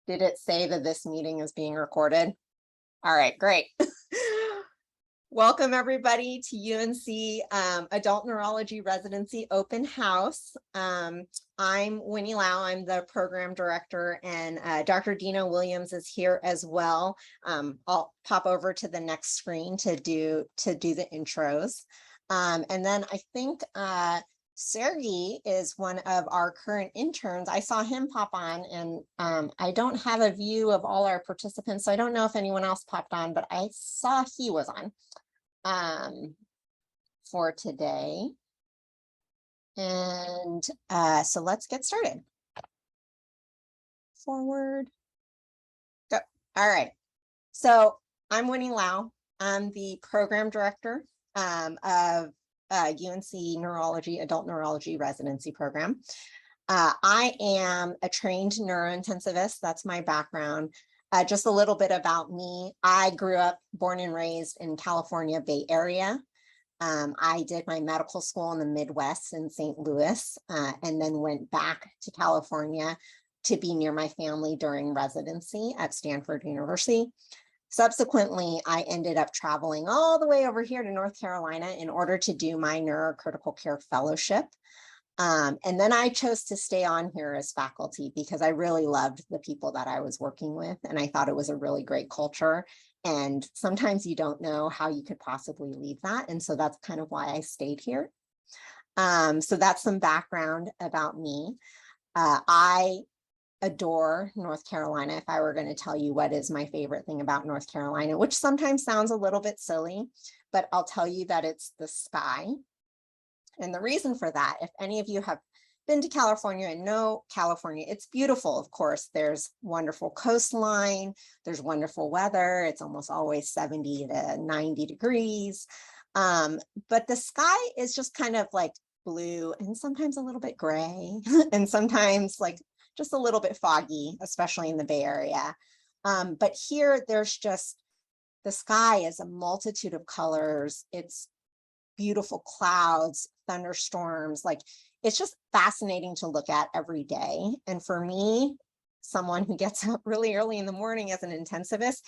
Did it say that this meeting is being recorded? All right, great. Welcome everybody to UNC Adult Neurology Residency Open House. I'm Winnie Lau, I'm the program director, and Dr. Dena Williams is here as well. I'll pop over to the next screen to do the intros. And then I think Sergey is one of our current interns. I saw him pop on, and I don't have a view of all our participants, so I don't know if anyone else popped on, but I saw he was on for today. And so let's get started. Forward. Go. All right. So I'm Winnie Lau. I'm the program director of UNC Neurology, Adult Neurology Residency Program. I am a trained neurointensivist. That's my background. Just a little bit about me. I grew up, born and raised in California Bay Area. I did my medical school in the Midwest in St. Louis, and then went back to California to be near my family during residency at Stanford University. Subsequently, I ended up traveling all the way over here to North Carolina in order to do my neurocritical care fellowship. And then I chose to stay on here as faculty because I really loved the people that I was working with, and I thought it was a really great culture. And sometimes you don't know how you could possibly leave that. And so that's kind of why I stayed here. So that's some background about me. I adore North Carolina. If I were going to tell you what is my favorite thing about North Carolina, which sometimes sounds a little bit silly, but I'll tell you that it's the sky. And the reason for that, if any of you have been to California and know California, it's beautiful. Of course, there's wonderful coastline, there's wonderful weather. It's almost always 70 to 90 degrees. But the sky is just kind of like blue and sometimes a little bit gray and sometimes like just a little bit foggy, especially in the Bay Area. But here there's just, the sky is a multitude of colors. It's beautiful clouds, thunderstorms, like it's just fascinating to look at every day. And for me, someone who gets up really early in the morning as an intensivist,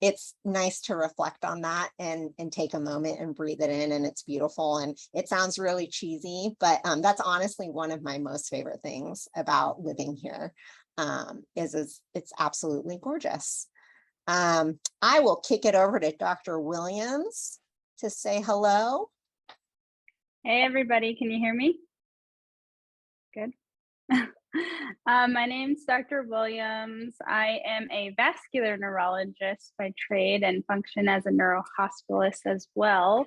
it's nice to reflect on that and take a moment and breathe it in, and it's beautiful. And it sounds really cheesy, but that's honestly one of my most favorite things about living here, is it's absolutely gorgeous. I will kick it over to Dr. Williams to say hello. Hey everybody, can you hear me? Good. My name's Dr. Williams. I am a vascular neurologist by trade and function as a neurohospitalist as well.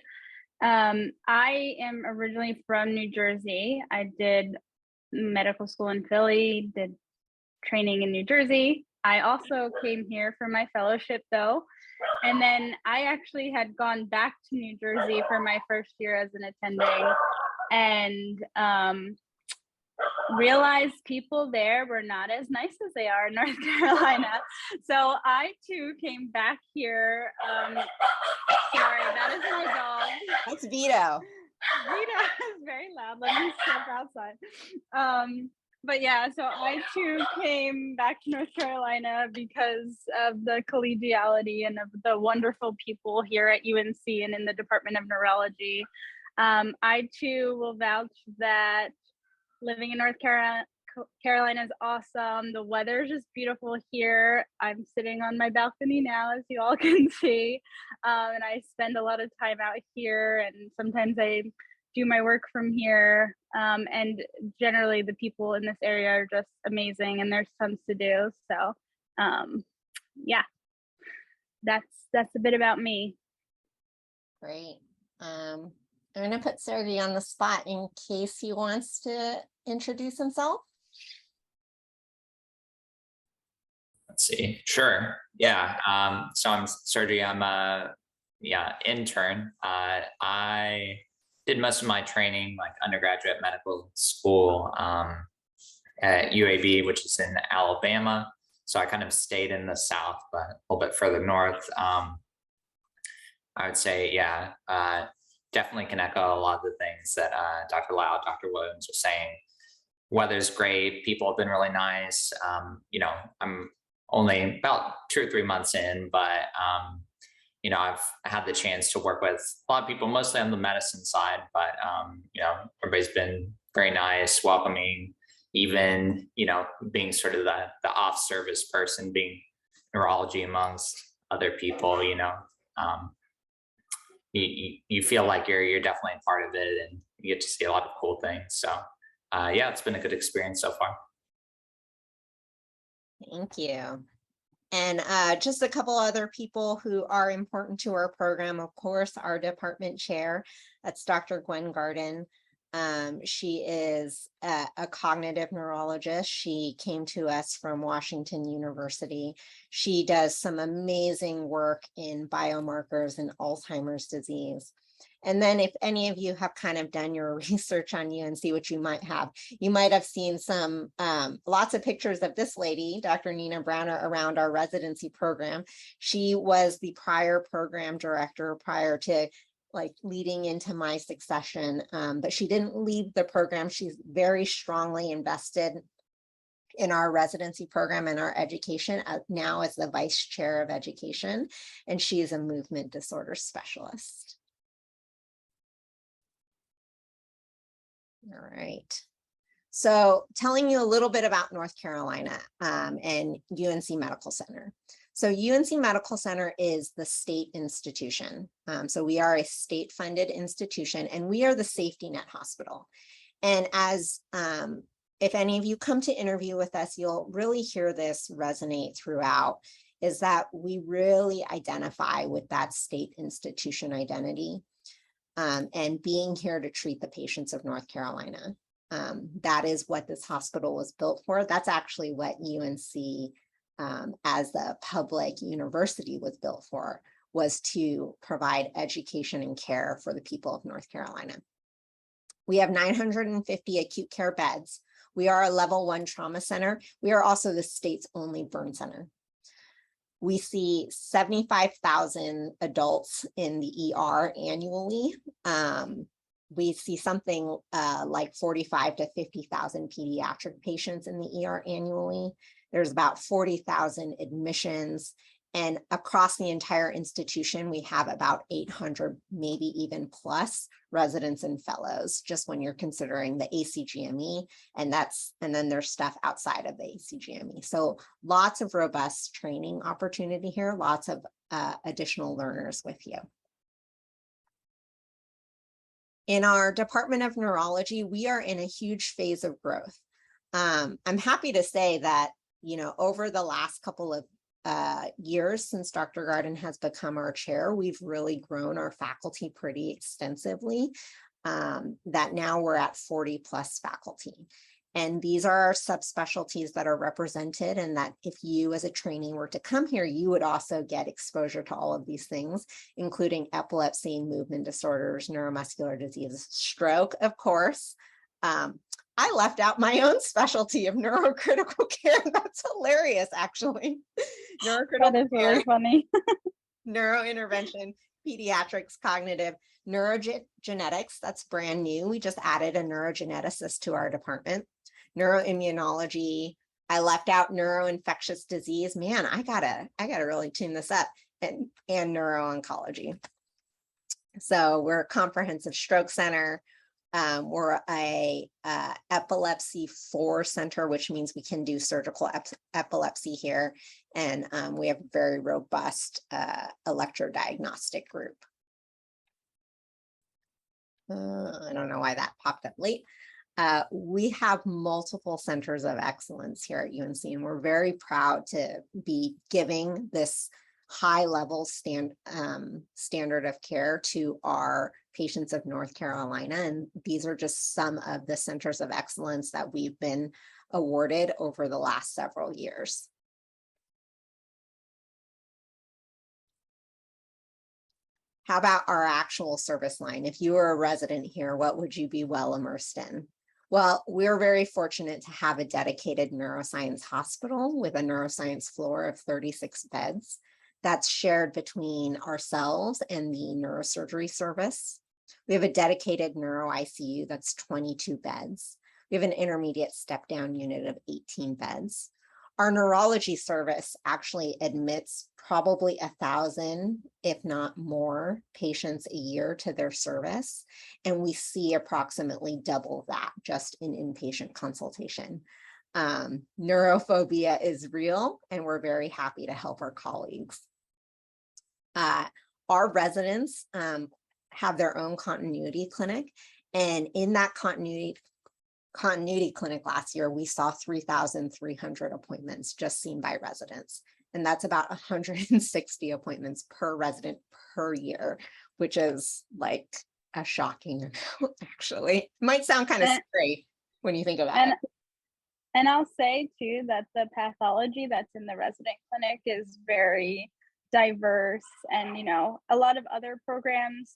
I am originally from New Jersey. I did medical school in Philly, did training in New Jersey. I also came here for my fellowship though. And then I actually had gone back to New Jersey for my first year as an attending, and realized people there were not as nice as they are in North Carolina. So I too came back here. Sorry, that is my dog. That's Vito. Vito is very loud. Let me step outside. But yeah, so I too came back to North Carolina because of the collegiality and of the wonderful people here at UNC and in the Department of Neurology. I too will vouch that living in North Carolina is awesome. The weather is just beautiful here. I'm sitting on my balcony now, as you all can see, and I spend a lot of time out here, and sometimes I do my work from here, and generally the people in this area are just amazing, and there's tons to do. So yeah, that's a bit about me. Great. I'm going to put Sergey on the spot in case he wants to introduce himself. Let's see. Sure. Yeah. So I'm Sergey. I'm a intern. I did most of my training, like undergraduate medical school, at UAB, which is in Alabama. So I kind of stayed in the South, but a little bit further north. I would say, yeah, definitely can echo a lot of the things that Dr. Lau, Dr. Williams were saying. Weather's great. People have been really nice. You know, I'm only about 2 or 3 months in, but I've had the chance to work with a lot of people, mostly on the medicine side, but everybody's been very nice, welcoming, even, being sort of the off service person, being neurology amongst other people, you feel like you're definitely a part of it, and you get to see a lot of cool things. So yeah, it's been a good experience so far. Thank you. And just a couple other people who are important to our program, of course, our department chair, that's Dr. Gwen Garden. She is a cognitive neurologist. She came to us from Washington University. She does some amazing work in biomarkers and Alzheimer's disease. And then if any of you have kind of done your research on UNC, which you might have seen some lots of pictures of this lady, Dr. Nina Browner, around our residency program. She was the prior program director prior to leading into my succession, but she didn't leave the program. She's very strongly invested in our residency program and our education now as the vice chair of education, and she is a movement disorder specialist. All right. So telling you a little bit about North Carolina and UNC Medical Center. So UNC Medical Center is the state institution. So we are a state funded institution, and we are the safety net hospital. And as if any of you come to interview with us, you'll really hear this resonate throughout, is that we really identify with that state institution identity. And being here to treat the patients of North Carolina. That is what this hospital was built for. That's actually what UNC as a public university was built for, was to provide education and care for the people of North Carolina. We have 950 acute care beds. We are a level 1 trauma center. We are also the state's only burn center. We see 75,000 adults in the ER annually. We see something like 45 to 50,000 pediatric patients in the ER annually. There's about 40,000 admissions. And across the entire institution, we have about 800, maybe even plus, residents and fellows, just when you're considering the ACGME, and then there's stuff outside of the ACGME. So lots of robust training opportunity here, lots of additional learners with you. In our Department of Neurology, we are in a huge phase of growth. I'm happy to say that, over the last couple of years since Dr. Garden has become our chair, we've really grown our faculty pretty extensively, that now we're at 40 plus faculty. And these are our subspecialties that are represented, and that if you as a trainee were to come here, you would also get exposure to all of these things, including epilepsy, movement disorders, neuromuscular diseases, stroke, of course. I left out my own specialty of neurocritical care. That's hilarious, actually. Neurocritical that is care, really funny. neurointervention, pediatrics, cognitive, neurogenetics. That's brand new. We just added a neurogeneticist to our department. Neuroimmunology. I left out neuroinfectious disease. Man, I gotta really tune this up. And neuro-oncology. So we're a comprehensive stroke center. We're a epilepsy 4 center, which means we can do surgical epilepsy here. And we have a very robust electrodiagnostic group. I don't know why that popped up late. We have multiple centers of excellence here at UNC, and we're very proud to be giving this high level standard of care to our patients of North Carolina. And these are just some of the centers of excellence that we've been awarded over the last several years. How about our actual service line? If you were a resident here, what would you be well immersed in? Well, we're very fortunate to have a dedicated neuroscience hospital with a neuroscience floor of 36 beds. That's shared between ourselves and the neurosurgery service. We have a dedicated neuro ICU that's 22 beds. We have an intermediate step-down unit of 18 beds. Our neurology service actually admits probably 1,000, if not more, patients a year to their service. And we see approximately double that just in inpatient consultation. Neurophobia is real, and we're very happy to help our colleagues. Our residents have their own continuity clinic, and in that continuity clinic last year, we saw 3,300 appointments just seen by residents. And that's about 160 appointments per resident per year, which is like a shocking amount, actually. It might sound kind of scary when you think about it. And I'll say too that the pathology that's in the resident clinic is very diverse, and a lot of other programs,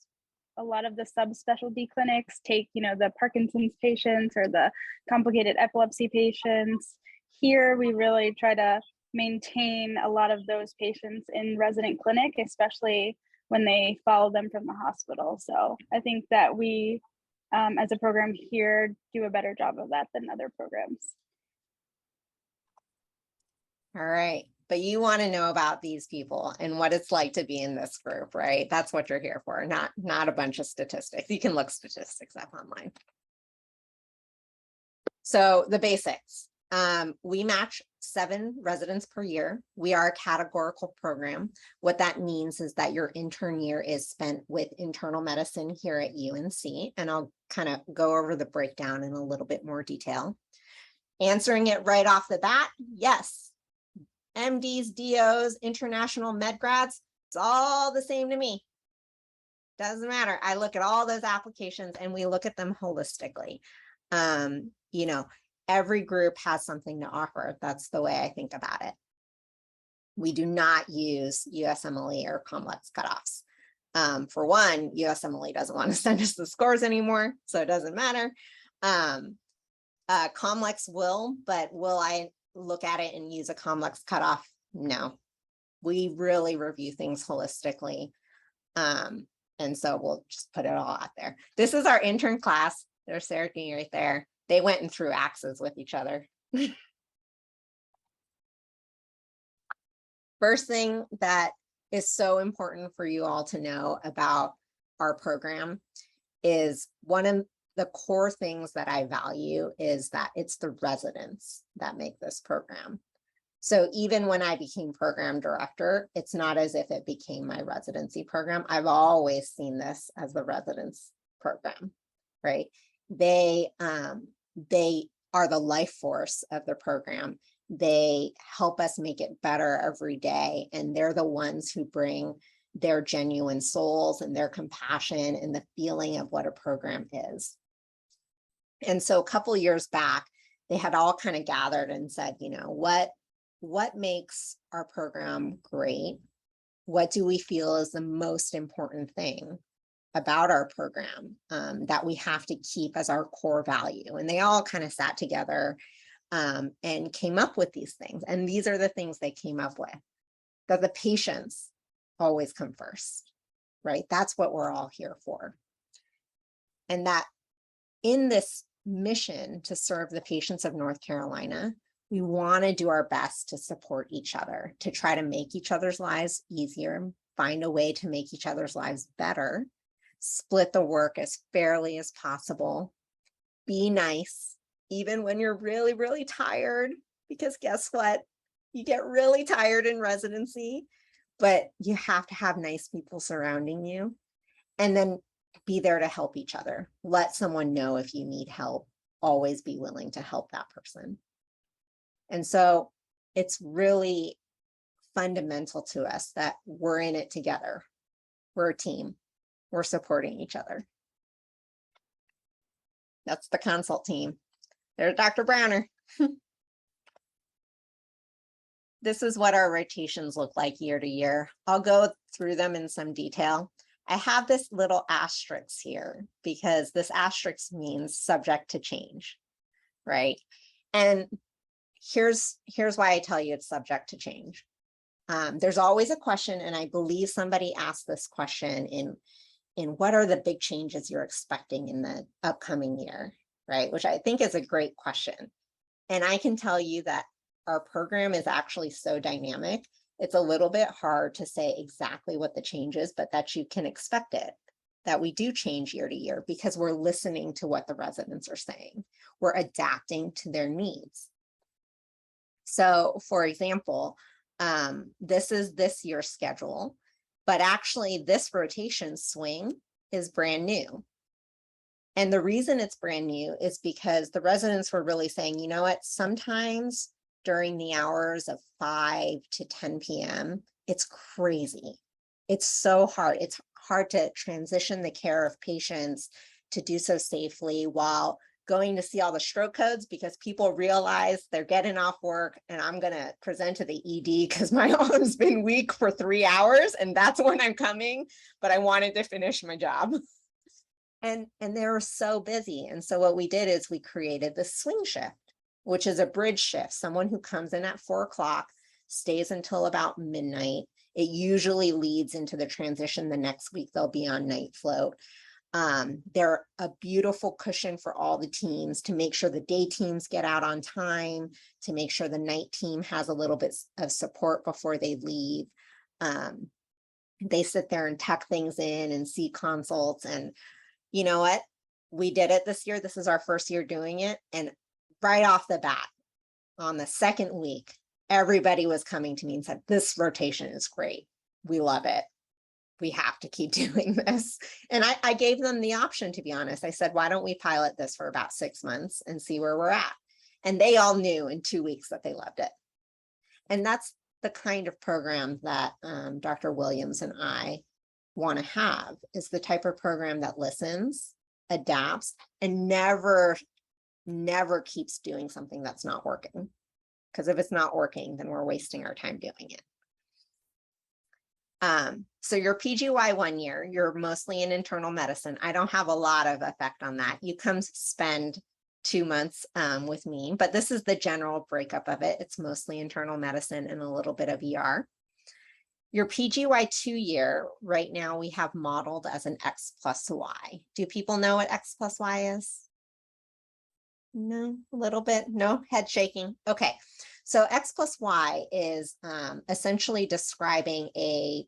a lot of the subspecialty clinics take the Parkinson's patients or the complicated epilepsy patients. Here we really try to maintain a lot of those patients in resident clinic, especially when they follow them from the hospital. So I think that we as a program here do a better job of that than other programs. All right, but you want to know about these people and what it's like to be in this group, right? That's what you're here for, not a bunch of statistics. You can look statistics up online. So the basics, we match 7 residents per year. We are a categorical program. What that means is that your intern year is spent with internal medicine here at UNC, and I'll kind of go over the breakdown in a little bit more detail. Answering it right off the bat, yes. MDs, DOs, international med grads, it's all the same to me. Doesn't matter. I look at all those applications and we look at them holistically. Every group has something to offer. That's the way I think about it. We do not use USMLE or COMLEX cutoffs. For one, USMLE doesn't want to send us the scores anymore, so it doesn't matter. COMLEX will, but will I look at it and use a COMLEX cutoff? No, we really review things holistically. And so we'll just put it all out there. This is our intern class. There's Sarah right there. They went and threw axes with each other. First thing that is so important for you all to know about our program is one of the core things that I value is that it's the residents that make this program. So even when I became program director, it's not as if it became my residency program. I've always seen this as the residents program, right? They are the life force of the program. They help us make it better every day. And they're the ones who bring their genuine souls and their compassion and the feeling of what a program is. And so a couple years back, they had all kind of gathered and said, what makes our program great? What do we feel is the most important thing about our program that we have to keep as our core value? And they all kind of sat together and came up with these things. And these are the things they came up with. That the patients always come first, right? That's what we're all here for. And that in this mission to serve the patients of North Carolina, we want to do our best to support each other, to try to make each other's lives easier, find a way to make each other's lives better, split the work as fairly as possible, be nice, even when you're really, really tired, because guess what? You get really tired in residency, but you have to have nice people surrounding you. And then be there to help each other. Let someone know if you need help. Always be willing to help that person. And so it's really fundamental to us that we're in it together. We're a team. We're supporting each other. That's the consult team. There's Dr. Browner. This is what our rotations look like year to year. I'll go through them in some detail. I have this little asterisk here because this asterisk means subject to change, right? And here's why I tell you it's subject to change. There's always a question, and I believe somebody asked this question in what are the big changes you're expecting in the upcoming year, right? Which I think is a great question. And I can tell you that our program is actually so dynamic. It's a little bit hard to say exactly what the change is, but that you can expect it, that we do change year to year because we're listening to what the residents are saying. We're adapting to their needs. So for example, this is this year's schedule, but actually this rotation swing is brand new. And the reason it's brand new is because the residents were really saying, you know what, sometimes during the hours of 5 to 10 p.m., it's crazy. It's so hard. It's hard to transition the care of patients to do so safely while going to see all the stroke codes, because people realize they're getting off work and I'm going to present to the ED because my arm's been weak for 3 hours and that's when I'm coming, but I wanted to finish my job. And they were so busy. And so what we did is we created the swing shift, which is a bridge shift. Someone who comes in at 4 o'clock, stays until about midnight. It usually leads into the transition. The next week they'll be on night float. They're a beautiful cushion for all the teams to make sure the day teams get out on time, to make sure the night team has a little bit of support before they leave. They sit there and tuck things in and see consults. And you know what? We did it this year. This is our first year doing it. And right off the bat, on the second week, everybody was coming to me and said, this rotation is great. We love it. We have to keep doing this. And I gave them the option, to be honest. I said, why don't we pilot this for about 6 months and see where we're at? And they all knew in 2 weeks that they loved it. And that's the kind of program that Dr. Williams and I want to have, is the type of program that listens, adapts, and never keeps doing something that's not working. Because if it's not working, then we're wasting our time doing it. So your PGY 1 year, you're mostly in internal medicine. I don't have a lot of effect on that. You come spend 2 months with me, but this is the general breakup of it. It's mostly internal medicine and a little bit of ER. Your PGY 2 year, right now we have modeled as an X plus Y. Do people know what X plus Y is? No, a little bit, no, head shaking. Okay, so X plus Y is essentially describing a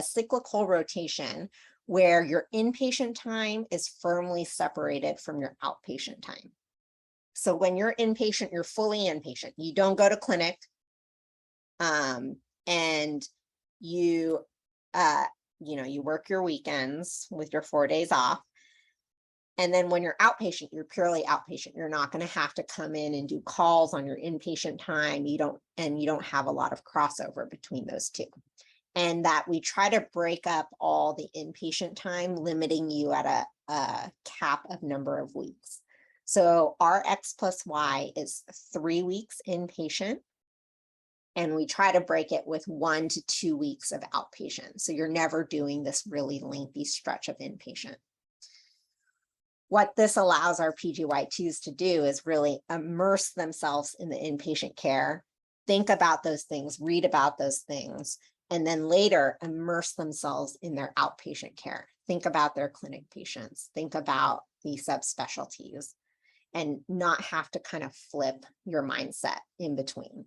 cyclical rotation where your inpatient time is firmly separated from your outpatient time. So when you're inpatient, you're fully inpatient. You don't go to clinic, and you work your weekends with your 4 days off. And then when you're outpatient, you're purely outpatient. You're not going to have to come in and do calls on your inpatient time. You don't have a lot of crossover between those two. And that we try to break up all the inpatient time, limiting you at a cap of number of weeks. So our X plus Y is 3 weeks inpatient. And we try to break it with 1 to 2 weeks of outpatient. So you're never doing this really lengthy stretch of inpatient. What this allows our PGY2s to do is really immerse themselves in the inpatient care, think about those things, read about those things, and then later immerse themselves in their outpatient care. Think about their clinic patients, think about the subspecialties, and not have to kind of flip your mindset in between.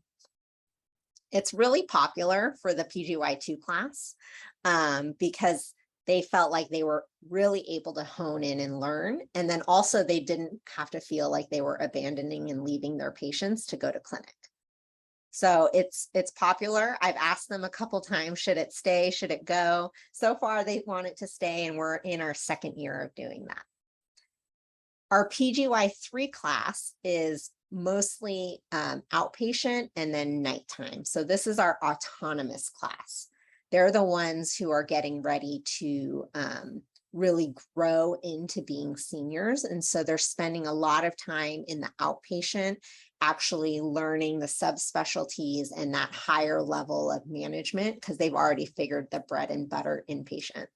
It's really popular for the PGY2 class because they felt like they were really able to hone in and learn. And then also they didn't have to feel like they were abandoning and leaving their patients to go to clinic. So it's popular. I've asked them a couple times, should it stay? Should it go? So far they want it to stay, and we're in our 2nd year of doing that. Our PGY3 class is mostly outpatient and then nighttime. So this is our autonomous class. They're the ones who are getting ready to really grow into being seniors. And so they're spending a lot of time in the outpatient, actually learning the subspecialties and that higher level of management, because they've already figured the bread and butter inpatient.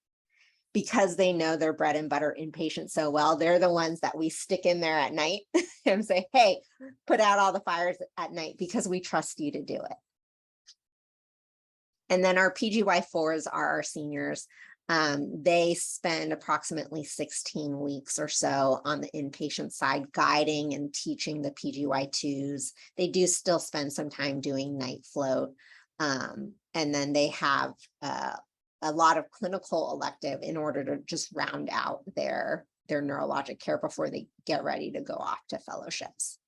Because they know their bread and butter inpatient so well, they're the ones that we stick in there at night and say, hey, put out all the fires at night because we trust you to do it. And then our PGY4s are our seniors. They spend approximately 16 weeks or so on the inpatient side, guiding and teaching the PGY2s. They do still spend some time doing night float. And then they have a lot of clinical elective in order to just round out their neurologic care before they get ready to go off to fellowships.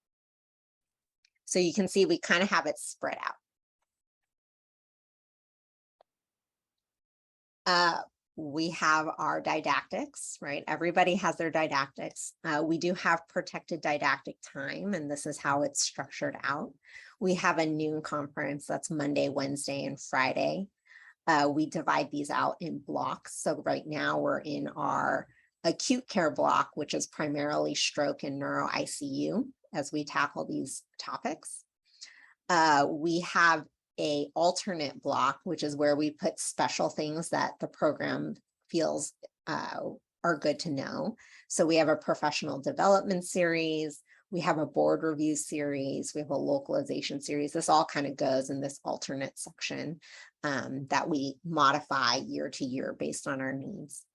So you can see we kind of have it spread out. We have our didactics, right? Everybody has their didactics. We do have protected didactic time, and this is how it's structured out. We have a noon conference that's Monday, Wednesday, and Friday. We divide these out in blocks. So right now we're in our acute care block, which is primarily stroke and neuro ICU as we tackle these topics. We have a alternate block, which is where we put special things that the program feels are good to know. So we have a professional development series, we have a board review series, we have a localization series. This all kind of goes in this alternate section that we modify year to year based on our needs.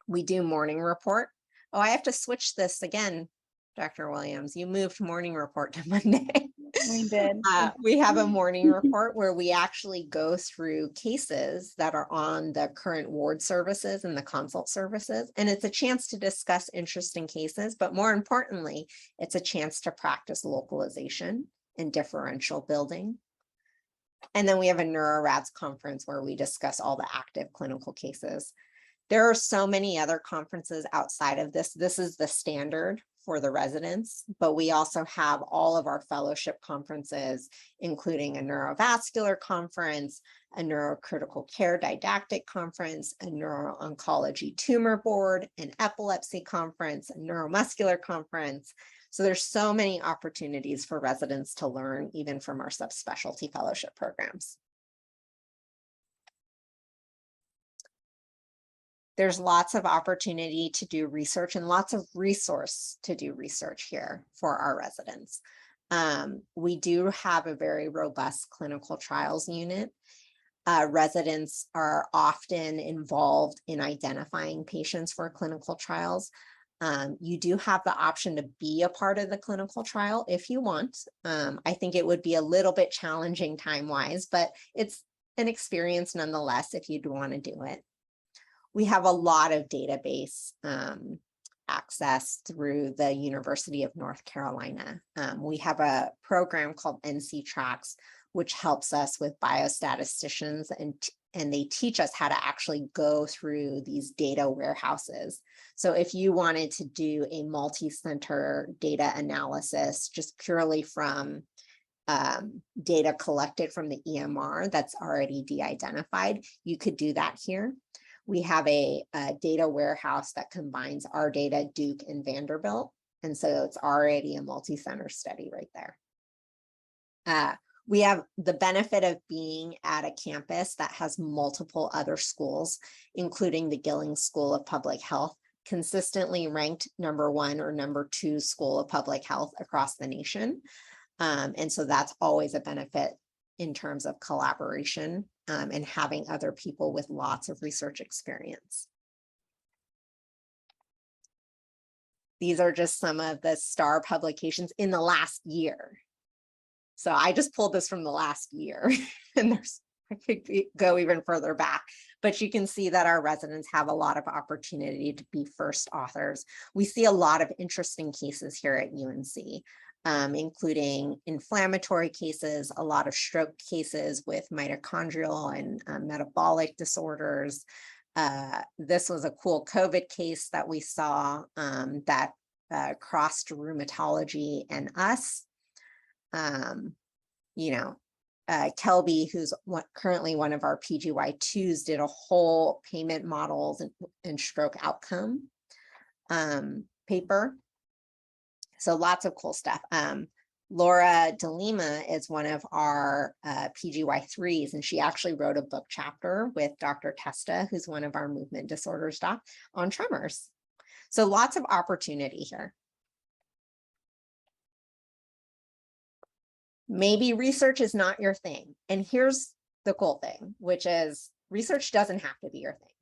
We do morning report. Oh, I have to switch this again, Dr. Williams. You moved morning report to Monday. We did. We have a morning report where we actually go through cases that are on the current ward services and the consult services. And it's a chance to discuss interesting cases, but more importantly, it's a chance to practice localization and differential building. And then we have a NeuroRads conference where we discuss all the active clinical cases. There are so many other conferences outside of this. This is the standard for the residents, but we also have all of our fellowship conferences, including a neurovascular conference, a neurocritical care didactic conference, a neuro-oncology tumor board, an epilepsy conference, a neuromuscular conference. So there's so many opportunities for residents to learn, even from our subspecialty fellowship programs. There's lots of opportunity to do research and lots of resource to do research here for our residents. We do have a very robust clinical trials unit. Residents are often involved in identifying patients for clinical trials. You do have the option to be a part of the clinical trial if you want. I think it would be a little bit challenging time-wise, but it's an experience nonetheless if you'd want to do it. We have a lot of database access through the University of North Carolina. We have a program called NC Tracks, which helps us with biostatisticians, and they teach us how to actually go through these data warehouses. So if you wanted to do a multi-center data analysis just purely from data collected from the EMR that's already de-identified, you could do that here. We have a data warehouse that combines our data, Duke and Vanderbilt. And so it's already a multi-center study right there. We have the benefit of being at a campus that has multiple other schools, including the Gillings School of Public Health, consistently ranked #1 or #2 school of public health across the nation. And so that's always a benefit in terms of collaboration and having other people with lots of research experience. These are just some of the STAR publications in the last year. So I just pulled this from the last year, and I could go even further back, but you can see that our residents have a lot of opportunity to be first authors. We see a lot of interesting cases here at UNC. Including inflammatory cases, a lot of stroke cases with mitochondrial and metabolic disorders. This was a cool COVID case that we saw that crossed rheumatology and us. Kelby, who's currently one of our PGY2s, did a whole payment models and stroke outcome paper. So lots of cool stuff. Laura DeLima is one of our PGY3s, and she actually wrote a book chapter with Dr. Testa, who's one of our movement disorders doc, on tremors. So lots of opportunity here. Maybe research is not your thing. And here's the cool thing, which is research doesn't have to be your thing.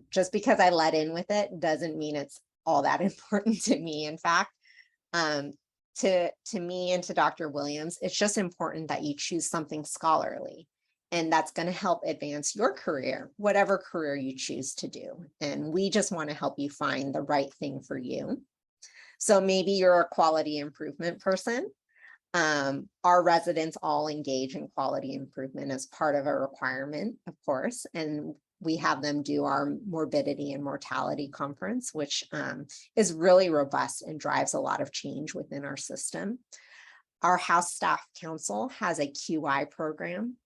Just because I let in with it doesn't mean it's all that important to me. In fact, to me and to Dr. Williams, it's just important that you choose something scholarly. And that's going to help advance your career, whatever career you choose to do. And we just want to help you find the right thing for you. So maybe you're a quality improvement person. Our residents all engage in quality improvement as part of a requirement, of course, and we have them do our morbidity and mortality conference, which is really robust and drives a lot of change within our system. Our House Staff Council has a QI program.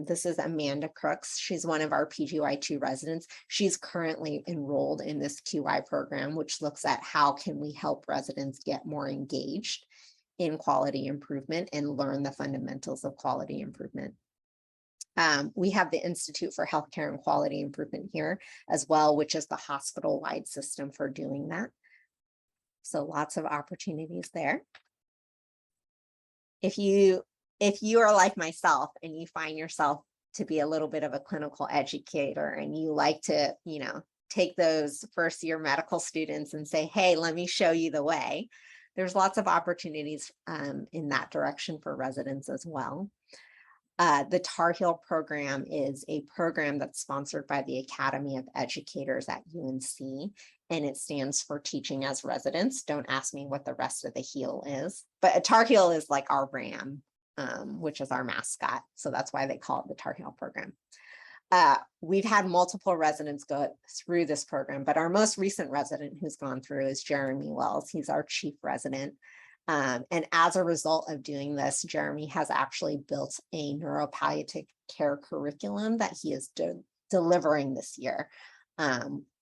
This is Amanda Crooks. She's one of our PGY2 residents. She's currently enrolled in this QI program, which looks at how can we help residents get more engaged in quality improvement and learn the fundamentals of quality improvement. We have the Institute for Healthcare and Quality Improvement here as well, which is the hospital-wide system for doing that. So lots of opportunities there. If you are like myself and you find yourself to be a little bit of a clinical educator and you like to, take those first year medical students and say, hey, let me show you the way. There's lots of opportunities in that direction for residents as well. The Tar Heel program is a program that's sponsored by the Academy of Educators at UNC, and it stands for Teaching as Residents. Don't ask me what the rest of the heel is, but a Tar Heel is like our ram, which is our mascot. So that's why they call it the Tar Heel program. We've had multiple residents go through this program, but our most recent resident who's gone through is Jeremy Wells. He's our chief resident. And as a result of doing this, Jeremy has actually built a neuropalliative care curriculum that he is delivering this year.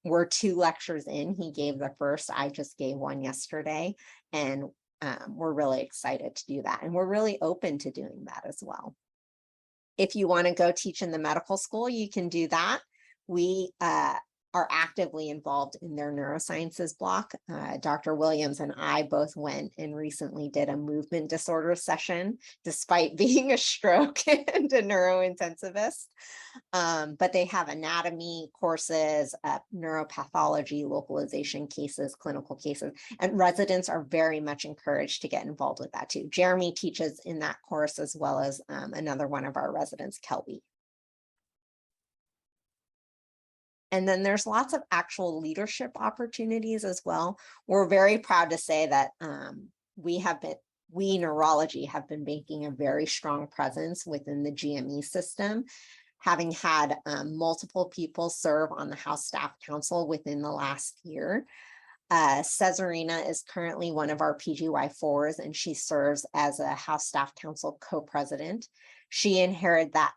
We're 2 lectures in. He gave the first, I just gave one yesterday, and we're really excited to do that. And we're really open to doing that as well. If you want to go teach in the medical school, you can do that. We are actively involved in their neurosciences block. Dr. Williams and I both went and recently did a movement disorder session, despite being a stroke and a neurointensivist. But they have anatomy courses, neuropathology, localization cases, clinical cases, and residents are very much encouraged to get involved with that too. Jeremy teaches in that course as well as another one of our residents, Kelby. And then there's lots of actual leadership opportunities as well. We're very proud to say that we neurology have been making a very strong presence within the GME system, having had multiple people serve on the House Staff Council within the last year. Cesarina is currently one of our PGY4s, and she serves as a House Staff Council co-president. She inherited that.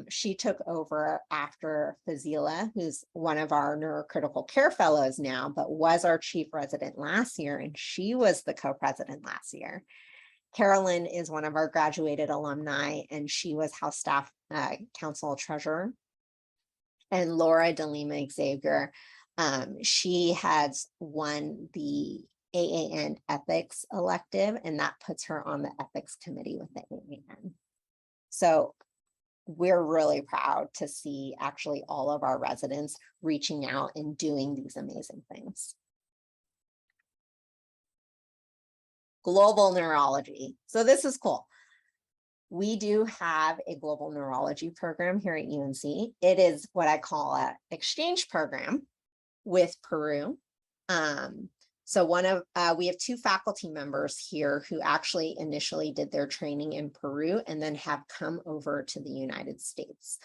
She took over after Fazila, who's one of our neurocritical care fellows now, but was our chief resident last year, and she was the co-president last year. Carolyn is one of our graduated alumni, and she was House Staff Council treasurer. And Laura DeLima Xavier, she has won the AAN ethics elective, and that puts her on the ethics committee with the AAN. So we're really proud to see actually all of our residents reaching out and doing these amazing things. Global neurology. So this is cool. We do have a global neurology program here at UNC. It is what I call an exchange program with Peru. So we have 2 faculty members here who actually initially did their training in Peru and then have come over to the United States.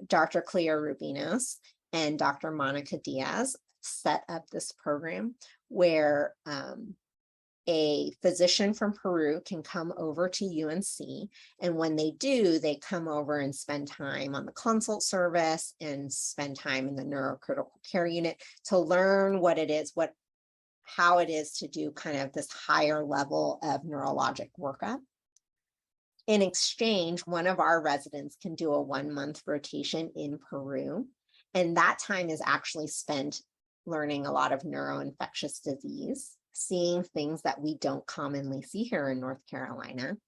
Dr. Cleo Rubinos and Dr. Monica Diaz set up this program where a physician from Peru can come over to UNC. And when they do, they come over and spend time on the consult service and spend time in the neurocritical care unit to learn what it is, how it is to do kind of this higher level of neurologic workup. In exchange, one of our residents can do a 1-month rotation in Peru. And that time is actually spent learning a lot of neuroinfectious disease, seeing things that we don't commonly see here in North Carolina.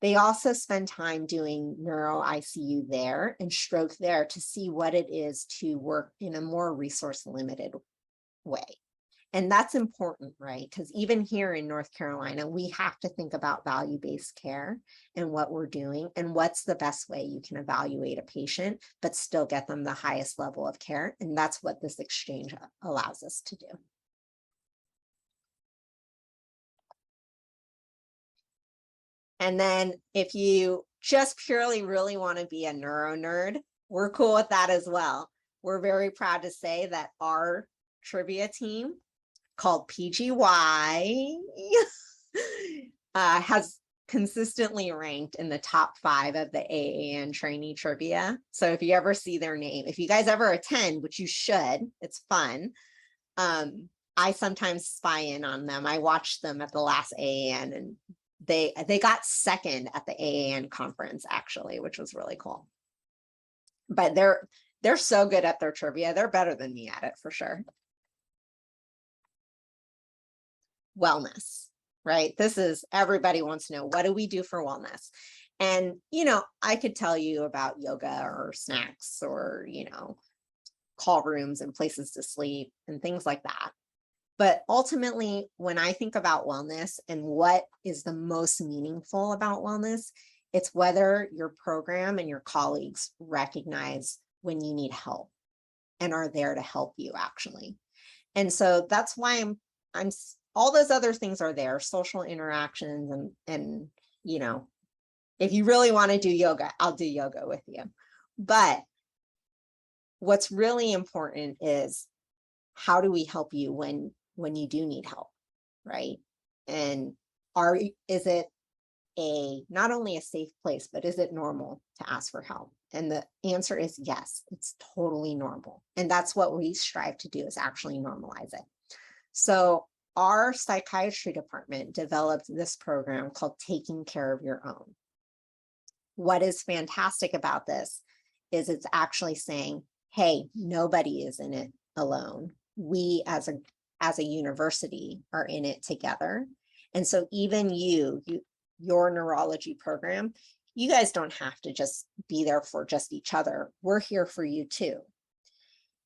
They also spend time doing neuro ICU there and stroke there to see what it is to work in a more resource limited way. And that's important, right? Because even here in North Carolina, we have to think about value-based care and what we're doing and what's the best way you can evaluate a patient, but still get them the highest level of care. And that's what this exchange allows us to do. And then if you just purely really want to be a neuro nerd, we're cool with that as well. We're very proud to say that our trivia team called PGY has consistently ranked in the top 5 of the AAN trainee trivia. So if you ever see their name, if you guys ever attend, which you should, it's fun. I sometimes spy in on them. I watched them at the last AAN and they got second at the AAN conference actually, which was really cool. But they're so good at their trivia. They're better than me at it for sure. Wellness, right? This is, everybody wants to know, what do we do for wellness? And, you know, I could tell you about yoga or snacks or, you know, call rooms and places to sleep and things like that. But ultimately, when I think about wellness and what is the most meaningful about wellness, it's whether your program and your colleagues recognize when you need help and are there to help you actually. And so that's why I'm all those other things are there, social interactions and you know, if you really want to do yoga, I'll do yoga with you. But what's really important is how do we help you when you do need help, right? And is it not only a safe place, but is it normal to ask for help? And the answer is yes, it's totally normal. And that's what we strive to do, is actually normalize it. So our psychiatry department developed this program called Taking Care of Your Own. What is fantastic about this is it's actually saying, hey, nobody is in it alone. We as a university are in it together. And so even your neurology program, you guys don't have to just be there for just each other. We're here for you too.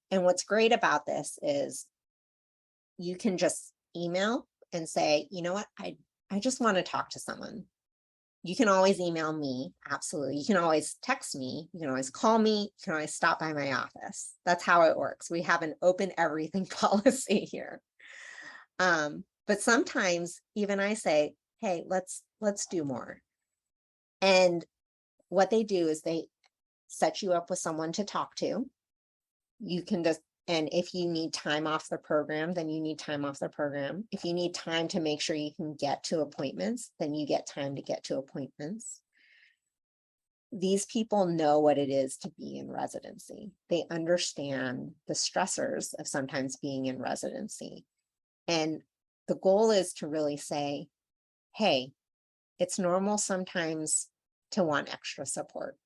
And what's great about this is you can just email and say, you know what, I just want to talk to someone. You can always email me, absolutely. You can always text me, you can always call me, you can always stop by my office. That's how it works. We have an open everything policy here. But sometimes even I say, hey, let's do more. And what they do is they set you up with someone to talk to. You can just, and if you need time off the program, then you need time off the program. If you need time to make sure you can get to appointments, then you get time to get to appointments. These people know what it is to be in residency. They understand the stressors of sometimes being in residency. And the goal is to really say, hey, it's normal sometimes to want extra support,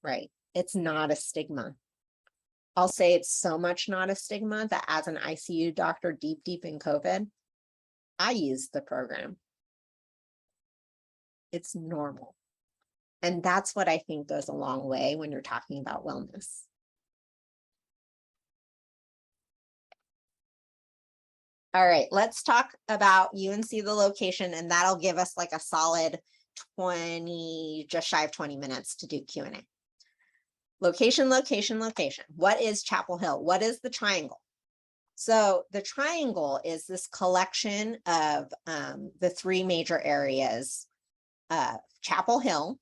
right? It's not a stigma. I'll say it's so much not a stigma that as an ICU doctor deep in COVID, I used the program. It's normal. And that's what I think goes a long way when you're talking about wellness. All right, let's talk about UNC, the location, and that'll give us like a solid 20, just shy of 20 minutes to do Q&A. Location, location, location. What is Chapel Hill? What is the triangle? So the triangle is this collection of the 3 major areas, Chapel Hill,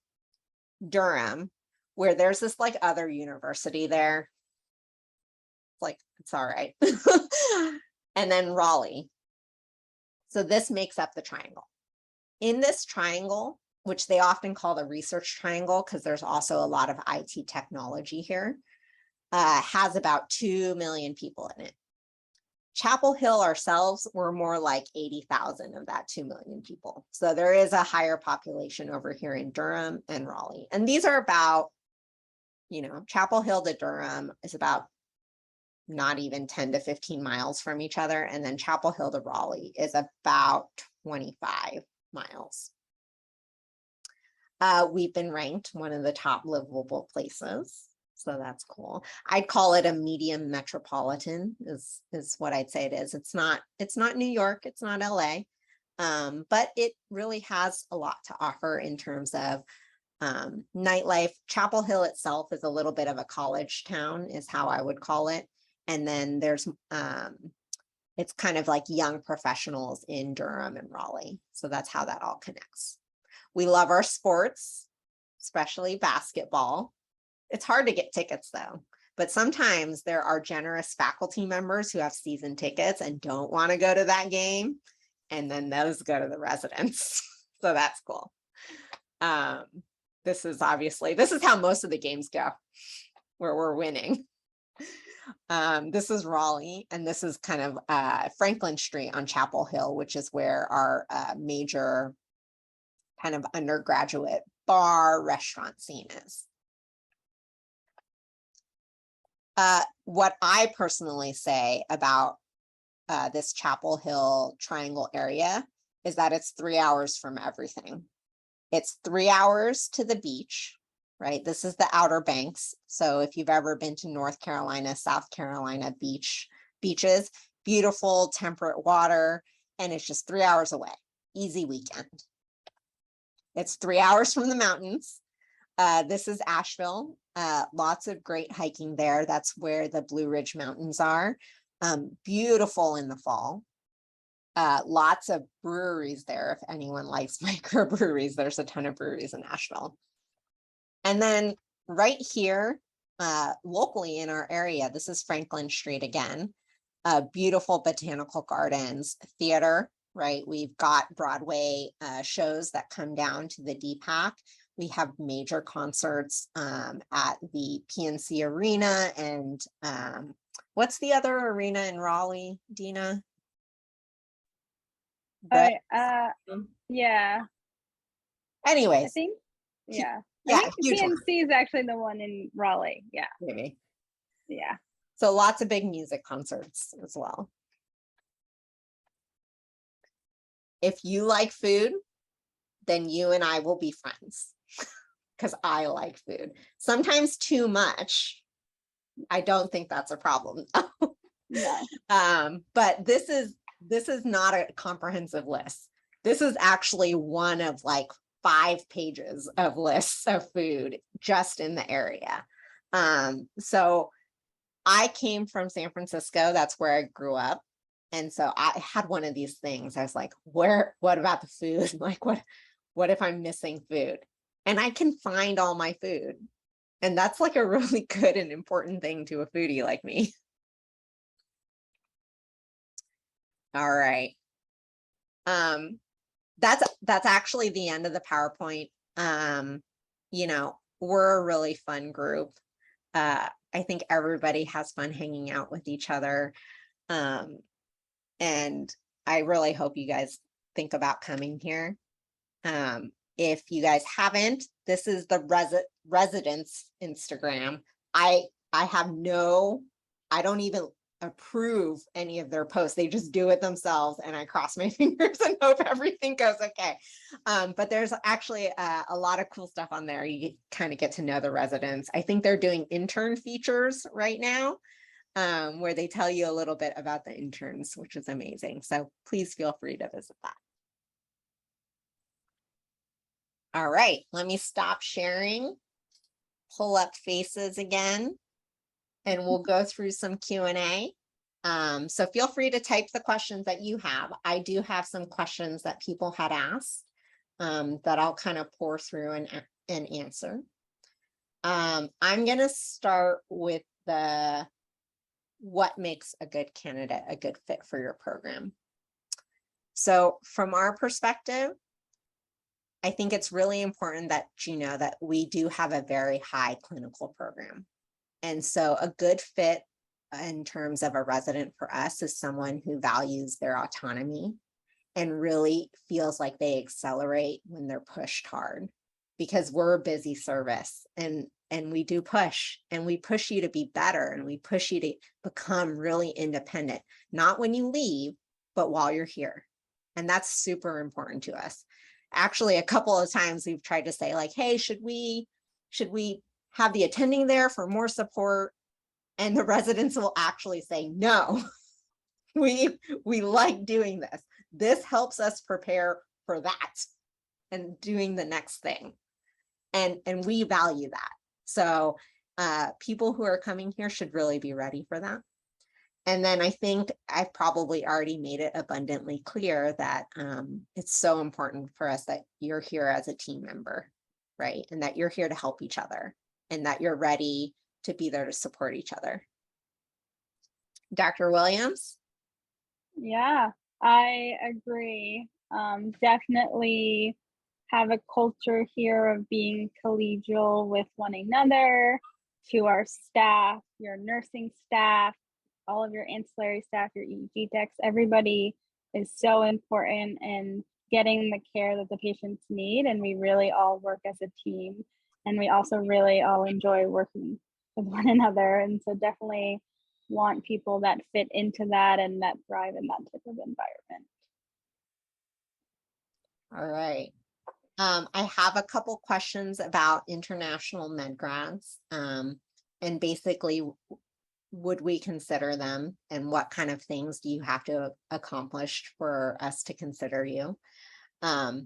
Durham, where there's this like other university there. Like, it's all right. And then Raleigh. So this makes up the triangle. In this triangle, which they often call the research triangle, because there's also a lot of IT technology here, has about 2 million people in it. Chapel Hill ourselves, we're more like 80,000 of that 2 million people. So there is a higher population over here in Durham and Raleigh. And these are about, you know, Chapel Hill to Durham is about not even 10 to 15 miles from each other. And then Chapel Hill to Raleigh is about 25 miles. We've been ranked one of the top livable places. So that's cool. I'd call it a medium metropolitan is what I'd say it is. It's not New York, it's not LA. But it really has a lot to offer in terms of nightlife. Chapel Hill itself is a little bit of a college town, is how I would call it. And then there's it's kind of like young professionals in Durham and Raleigh. So that's how that all connects. We love our sports, especially basketball. It's hard to get tickets though, but sometimes there are generous faculty members who have season tickets and don't want to go to that game. And then those go to the residents. So that's cool. This is how most of the games go, where we're winning. This is Raleigh, and this is kind of Franklin Street on Chapel Hill, which is where our major kind of undergraduate bar restaurant scene is. What I personally say about this Chapel Hill Triangle area is that it's 3 hours from everything. It's 3 hours to the beach, right? This is the Outer Banks. So if you've ever been to North Carolina, South Carolina beaches, beautiful temperate water, and it's just 3 hours away. Easy weekend. It's 3 hours from the mountains. This is Asheville. Lots of great hiking there. That's where the Blue Ridge Mountains are. Beautiful in the fall. Lots of breweries there. If anyone likes microbreweries, there's a ton of breweries in Asheville. And then right here, locally in our area, this is Franklin Street again. Beautiful botanical gardens, theater, right? We've got Broadway shows that come down to the DPAC. We have major concerts at the PNC Arena and what's the other arena in Raleigh, Dena? Yeah. Anyways. I think, yeah. Yeah, I think PNC is actually the one in Raleigh. Yeah. Maybe. Yeah. So lots of big music concerts as well. If you like food, then you and I will be friends because I like food. Sometimes too much. I don't think that's a problem. No. But this is not a comprehensive list. This is actually one of like 5 pages of lists of food just in the area. So I came from San Francisco. That's where I grew up. And so I had one of these things. I was like, what about the food? Like, what if I'm missing food? And I can find all my food. And that's like a really good and important thing to a foodie like me. All right. That's actually the end of the PowerPoint. You know, we're a really fun group. I think everybody has fun hanging out with each other. And I really hope you guys think about coming here. If you guys haven't, this is the residence Instagram. I don't even approve any of their posts. They just do it themselves, and I cross my fingers and hope everything goes okay. But there's actually a lot of cool stuff on there. You kind of get to know the residents. I think they're doing intern features right now, where they tell you a little bit about the interns, which is amazing. So please feel free to visit that. All right, let me stop sharing, pull up faces again, and we'll go through some Q&A. So feel free to type the questions that you have. I do have some questions that people had asked that I'll kind of pour through and answer. I'm gonna start with what makes a good candidate a good fit for your program. So from our perspective, I think it's really important that you know that we do have a very high clinical program. And so a good fit in terms of a resident for us is someone who values their autonomy and really feels like they accelerate when they're pushed hard, because we're a busy service and we do push, and we push you to be better, and we push you to become really independent, not when you leave, but while you're here. And that's super important to us. Actually, a couple of times we've tried to say like, hey, should we have the attending there for more support? And the residents will actually say, no, we like doing this. This helps us prepare for that and doing the next thing. And we value that. So people who are coming here should really be ready for that. And then I think I've probably already made it abundantly clear that it's so important for us that you're here as a team member, right? And that you're here to help each other and that you're ready to be there to support each other. Dr. Williams? Yeah, I agree. Definitely have a culture here of being collegial with one another, to our staff, your nursing staff, all of your ancillary staff, your EEG techs, everybody is so important in getting the care that the patients need. And we really all work as a team. And we also really all enjoy working with one another. And so definitely want people that fit into that and that thrive in that type of environment. All right. I have a couple questions about international med grads. And basically, would we consider them and what kind of things do you have to accomplish for us to consider you? I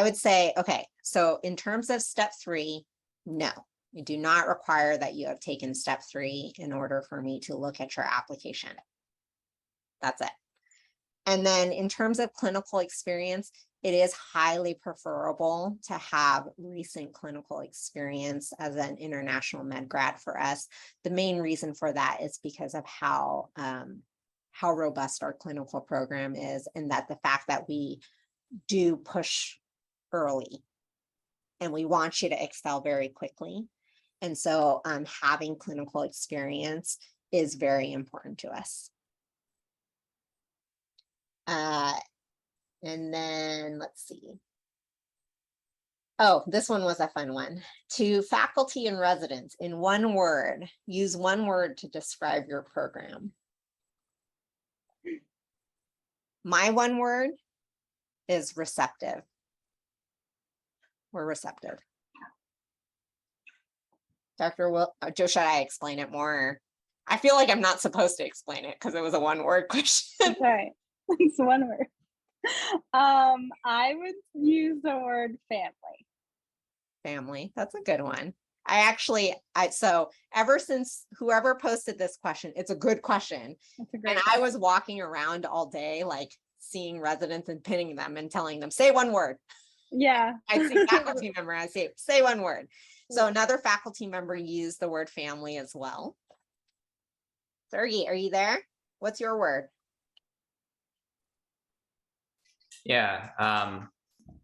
would say, okay, so in terms of step 3, no, we do not require that you have taken step 3 in order for me to look at your application. That's it. And then in terms of clinical experience, it is highly preferable to have recent clinical experience as an international med grad for us. The main reason for that is because of how robust our clinical program is, and that the fact that we do push early and we want you to excel very quickly. And so having clinical experience is very important to us. And then let's see. Oh, this one was a fun one. To faculty and residents, in one word, use one word to describe your program. My one word is receptive. We're receptive. Dr. Will, Joe, should I explain it more? I feel like I'm not supposed to explain it because it was a one-word question. That's right. It's one word. I would use the word family. Family, that's a good one. So ever since whoever posted this question, it's a good question. That's a great And I was walking around all day, like seeing residents and pinning them and telling them, say one word. Yeah. I see faculty member, I say one word. So another faculty member used the word family as well. Sergey, are you there? What's your word? Yeah,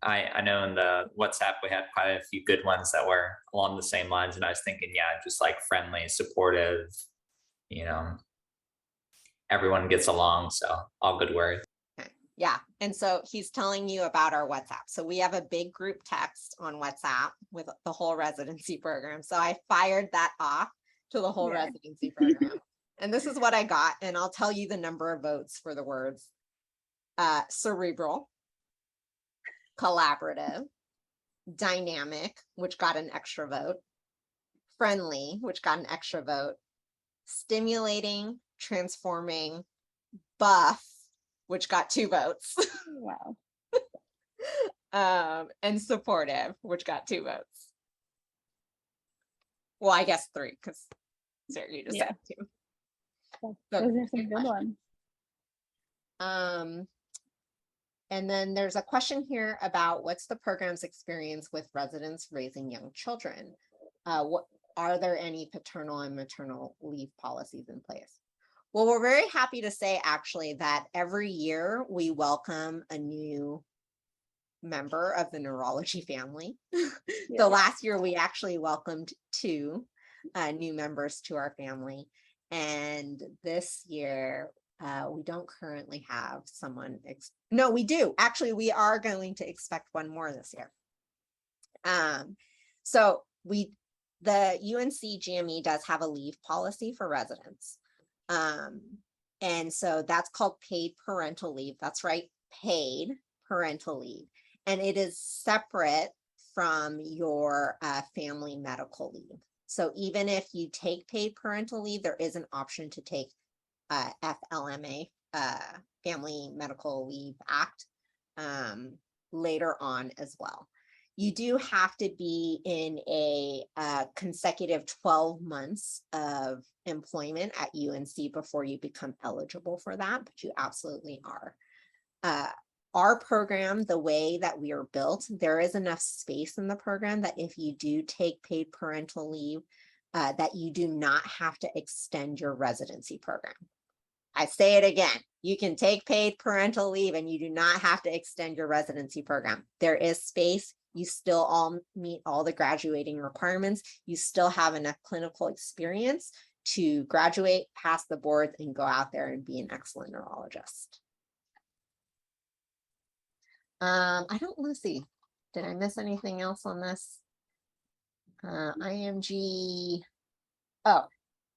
I know in the WhatsApp we had quite a few good ones that were along the same lines, and I was thinking, yeah, just like friendly, supportive, everyone gets along, so all good words. Okay. Yeah, and so he's telling you about our WhatsApp. So we have a big group text on WhatsApp with the whole residency program. So I fired that off to the whole residency program. And this is what I got, and I'll tell you the number of votes for the words. Cerebral, collaborative, dynamic, which got an extra vote, friendly, which got an extra vote, stimulating, transforming, buff, which got 2 votes. Wow. And supportive, which got 2 votes. Well, I guess 3 because Sergey just said 2. Those are some good ones. And then there's a question here about what's the program's experience with residents raising young children? What are there any paternal and maternal leave policies in place? Well, we're very happy to say actually that every year we welcome a new member of the neurology family. So last year we actually welcomed 2 new members to our family. And this year, we don't currently have someone. No, we do. Actually, we are going to expect 1 more this year. So the UNC GME does have a leave policy for residents. And so that's called paid parental leave. That's right, paid parental leave. and it is separate from your family medical leave. So even if you take paid parental leave, there is an option to take FLMA, Family Medical Leave Act, later on as well. You do have to be in a consecutive 12 months of employment at UNC before you become eligible for that, but you absolutely are. Our program, the way that we are built, there is enough space in the program that if you do take paid parental leave, that you do not have to extend your residency program. I say it again, you can take paid parental leave and you do not have to extend your residency program. There is space. You still all meet all the graduating requirements. You still have enough clinical experience to graduate, pass the board, and go out there and be an excellent neurologist. Let's see, did I miss anything else on this? IMG, oh,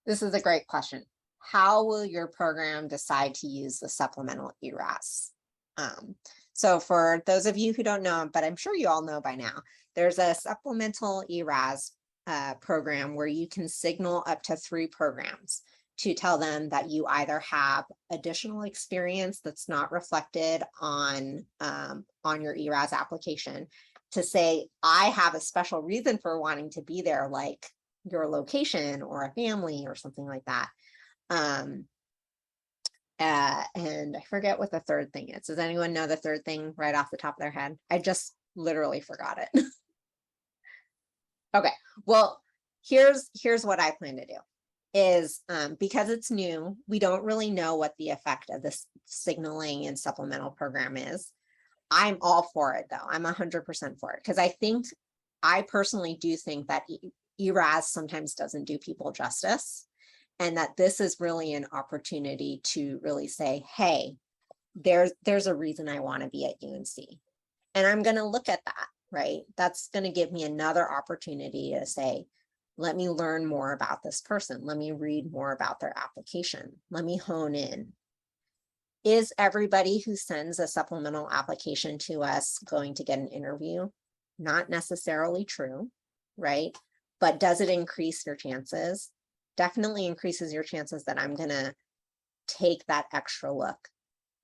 this is a great question. How will your program decide to use the supplemental ERAS? So for those of you who don't know, but I'm sure you all know by now, there's a supplemental ERAS program where you can signal up to 3 programs to tell them that you either have additional experience that's not reflected on your ERAS application, to say, I have a special reason for wanting to be there, like your location or a family or something like that. And I forget what the third thing is. Does anyone know the third thing right off the top of their head? I just literally forgot it. Okay, well, here's what I plan to do is because it's new, we don't really know what the effect of this signaling and supplemental program is. I'm all for it though. I'm 100% for it because I personally do think that ERAS sometimes doesn't do people justice, and that this is really an opportunity to really say, hey, there's a reason I want to be at UNC. And I'm going to look at that, right? That's going to give me another opportunity to say, let me learn more about this person. Let me read more about their application. Let me hone in. Is everybody who sends a supplemental application to us going to get an interview? Not necessarily true, right? But does it increase your chances? Definitely increases your chances that I'm going to take that extra look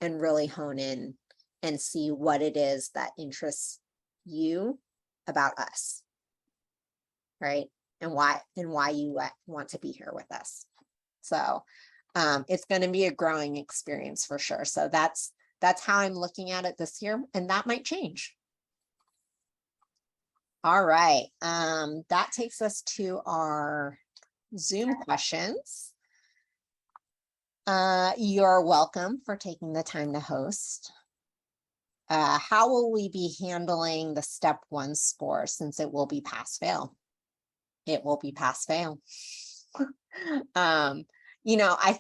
and really hone in and see what it is that interests you about us, right? And why you want to be here with us. So it's going to be a growing experience for sure. So that's how I'm looking at it this year, and that might change. All right, that takes us to our Zoom questions. You're welcome for taking the time to host. How will we be handling the step 1 score since it will be pass-fail? It will be pass-fail. I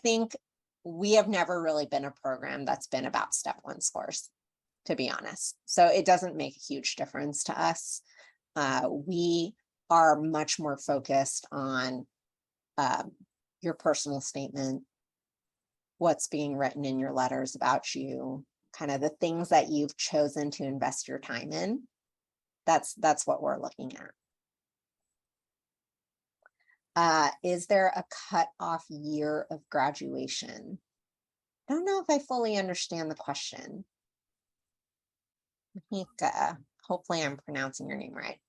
think we have never really been a program that's been about step 1 scores, to be honest. So it doesn't make a huge difference to us. We are much more focused on your personal statement, what's being written in your letters about you, kind of the things that you've chosen to invest your time in. That's what we're looking at. Is there a cutoff year of graduation? I don't know if I fully understand the question. I think, hopefully I'm pronouncing your name right.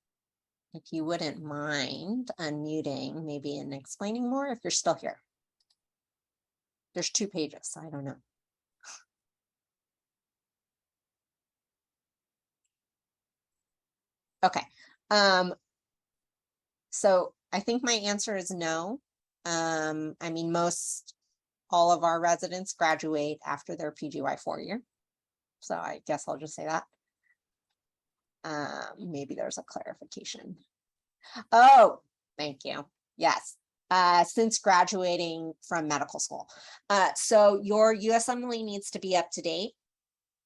If you wouldn't mind unmuting maybe and explaining more if you're still here. There's 2 pages, so I don't know. Okay. So I think my answer is no. I mean, all of our residents graduate after their PGY 4-year. So I guess I'll just say that. Maybe there's a clarification. Oh, thank you. Yes. Since graduating from medical school. So your USMLE needs to be up to date,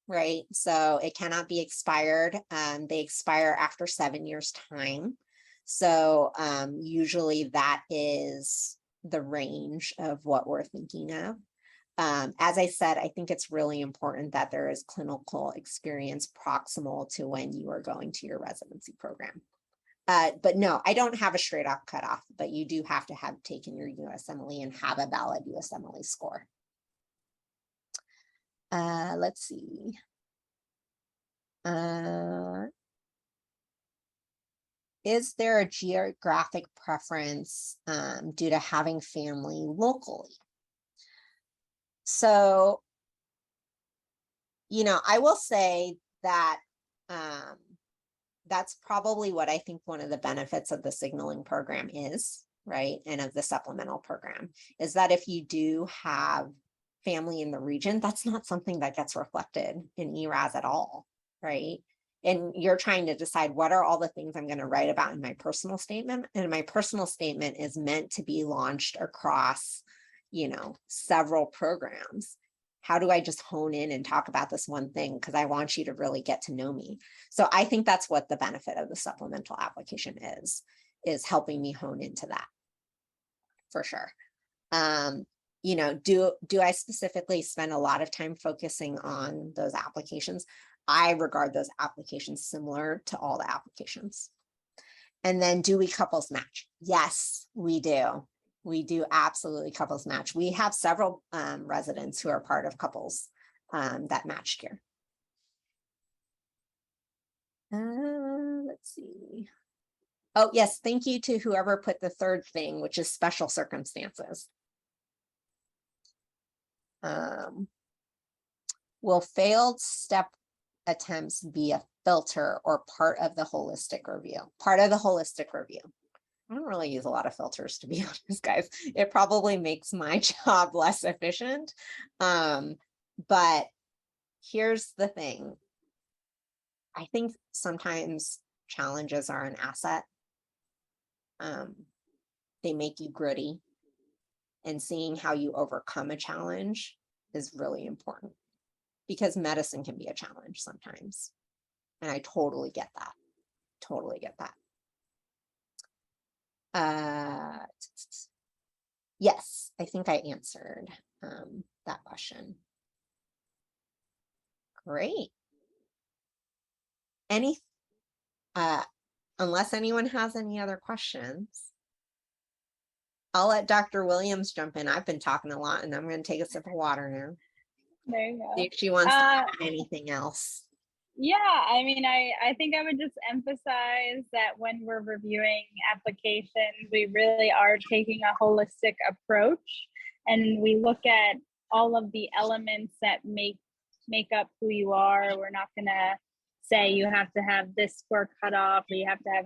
right? So it cannot be expired. They expire after 7 years time. So usually that is the range of what we're thinking of. As I said, I think it's really important that there is clinical experience proximal to when you are going to your residency program. But no, I don't have a straight up cutoff, but you do have to have taken your USMLE and have a valid USMLE score. Let's see. Is there a geographic preference due to having family locally? So, I will say that that's probably what I think one of the benefits of the signaling program is, right? And of the supplemental program is that if you do have family in the region, that's not something that gets reflected in ERAS at all, right? And you're trying to decide what are all the things I'm going to write about in my personal statement. And my personal statement is meant to be launched across, several programs. How do I just hone in and talk about this one thing? Because I want you to really get to know me. So I think that's what the benefit of the supplemental application is helping me hone into that for sure. Do I specifically spend a lot of time focusing on those applications? I regard those applications similar to all the applications. And then do we couples match? Yes, we do. We do absolutely couples match. We have several residents who are part of couples that matched here. Let's see. Oh, yes. Thank you to whoever put the third thing, which is special circumstances. Will failed step attempts be a filter or part of the holistic review? Part of the holistic review. I don't really use a lot of filters, to be honest, guys. It probably makes my job less efficient. But here's the thing. I think sometimes challenges are an asset. They make you gritty, and seeing how you overcome a challenge is really important because medicine can be a challenge sometimes. And I totally get that. Totally get that. Yes, I think I answered that question. Great. Unless anyone has any other questions, I'll let Dr. Williams jump in. I've been talking a lot and I'm going to take a sip of water now. There you go. See if she wants to add anything else. Yeah, I mean, I think I would just emphasize that when we're reviewing applications, we really are taking a holistic approach, and we look at all of the elements that make up who you are. We're not going to say you have to have this score cutoff or you have to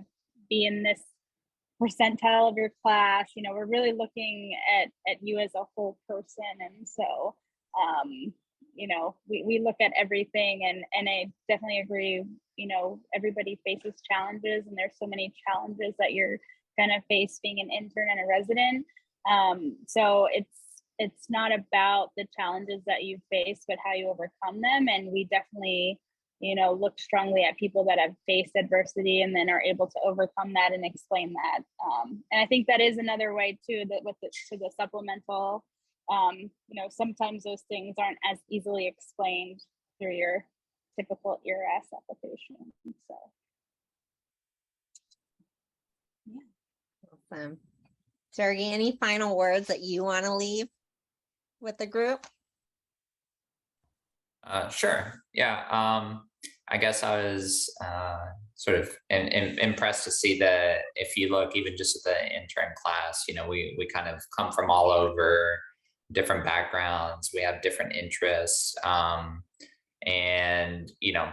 be in this percentile of your class. We're really looking at you as a whole person, and so we look at everything, and I definitely agree, everybody faces challenges, and there's so many challenges that you're gonna face being an intern and a resident. So it's not about the challenges that you face, but how you overcome them. And we definitely, look strongly at people that have faced adversity and then are able to overcome that and explain that. And I think that is another way too, that to the supplemental, sometimes those things aren't as easily explained through your typical ERAS application. So, yeah. Awesome. Sergey, any final words that you want to leave with the group? Sure. Yeah. I guess I was sort of impressed to see that if you look even just at the intern class, we kind of come from all over, different backgrounds, we have different interests, and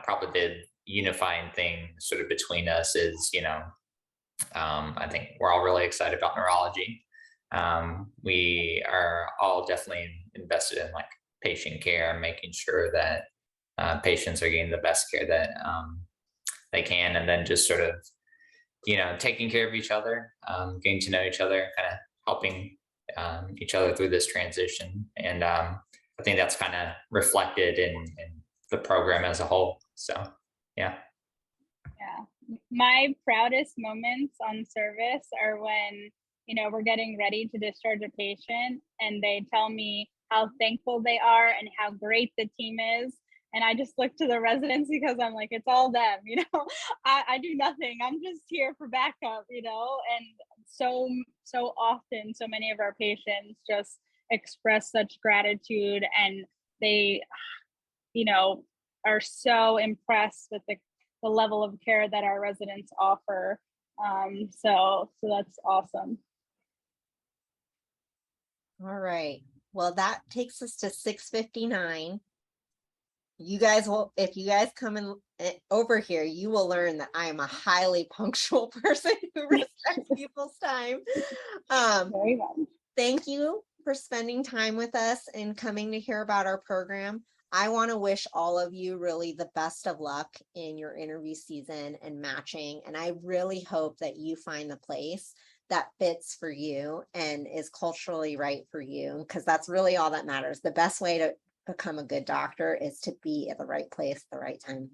probably the unifying thing sort of between us is I think we're all really excited about neurology. We are all definitely invested in like patient care, making sure that patients are getting the best care that they can, and then just sort of taking care of each other, getting to know each other, kind of helping each other through this transition. And I think that's kind of reflected in the program as a whole. So yeah. My proudest moments on service are when we're getting ready to discharge a patient and they tell me, how thankful they are and how great the team is. And I just look to the residents because I'm like, it's all them, you know. I do nothing. I'm just here for backup, you know. And so often, so many of our patients just express such gratitude, and they, you know, are so impressed with the level of care that our residents offer. So that's awesome. All right. Well, that takes us to 6:59. You guys will, if you guys come in over here, you will learn that I am a highly punctual person who respects people's time. Very much. Thank you for spending time with us and coming to hear about our program. I want to wish all of you really the best of luck in your interview season and matching. And I really hope that you find the place that fits for you and is culturally right for you, because that's really all that matters. The best way to become a good doctor is to be at the right place at the right time.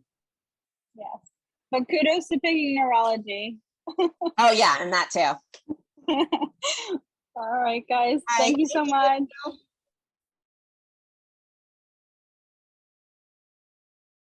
Yes. But kudos to picking neurology. Oh yeah, and that too. All right, guys. Thank you so much.